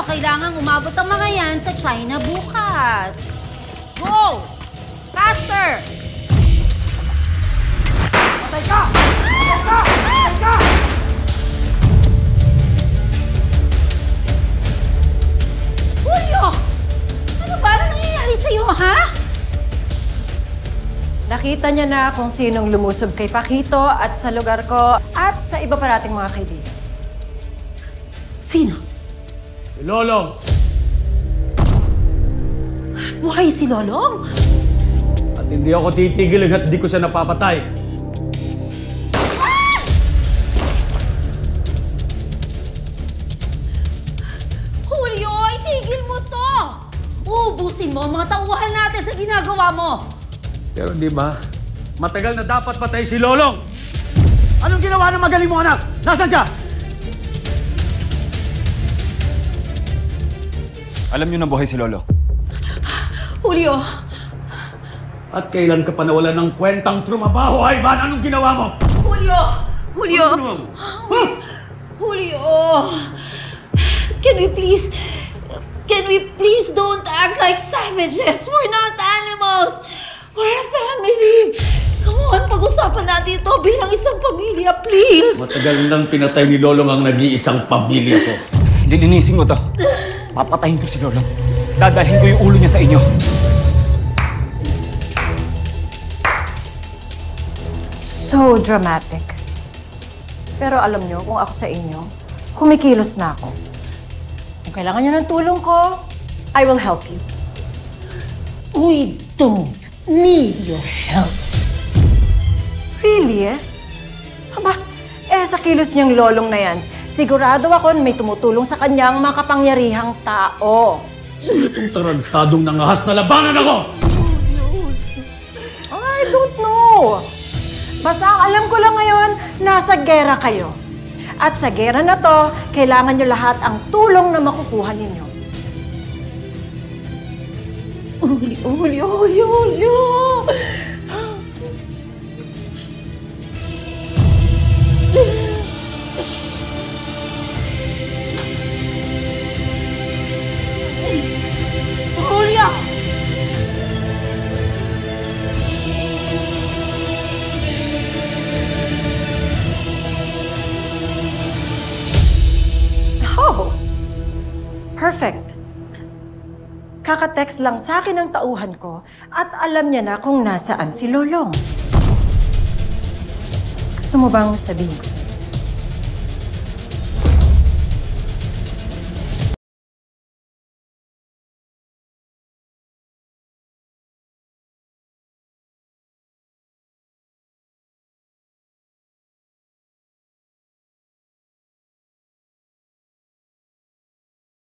kailangan umabot ang mga yan sa China bukas. Go! Faster! Patay ka! Patay ka! Patay ka! Julio! Ano ba? Ano nangyayari sa'yo, ha? Nakita niya na kung sinong lumusob kay Paquito at sa lugar ko at sa iba pa nating mga kaibigan. Sino? Si Lolong! Buhay si Lolong? At hindi ako titigil hanggat di ko siya napapatay. Julio, itigil mo to! Uubusin mo ang mga tauhan natin sa ginagawa mo! Pero di ba, matagal na dapat patay si Lolong! Anong ginawa ng magaling mo anak? Nasaan siya? Alam niyo na buhay si Lolo. Julio! At kailan ka pa nawalan ng kwentang trumabaho, Ivan? Anong ginawa mo? Julio! Julio! Anong ginawa mo? Huh? Julio! Can we please don't act like savages? We're not animals! We're a family! Come on, pag-usapan natin ito bilang isang pamilya, please! Matagal nang pinatay ni Lolong ang nag-iisang pamilya ko. Lilinisin ko to. Papatayin ko si Lolo. Dadalhin ko yung ulo niya sa inyo. So dramatic. Pero alam niyo, kung ako sa inyo, kumikilos na ako. Kung kailangan niyo ng tulong ko, I will help you. We don't need your help. Really, eh? Aba, sa kilos niyang lolong na yan, sigurado ako na may tumutulong sa kanyang makapangyarihang tao. Itong tarantadong nangahas na labanan ako! I don't know. Basta ang alam ko lang ngayon, nasa gera kayo. At sa gera na to, kailangan niyo lahat ang tulong na makukuha ninyo. Julio! Julio! Oh! Perfect. Kaka-text lang sa akin ang tauhan ko at alam niya na kung nasaan si Lolong. Gusto mo bang sabihin ko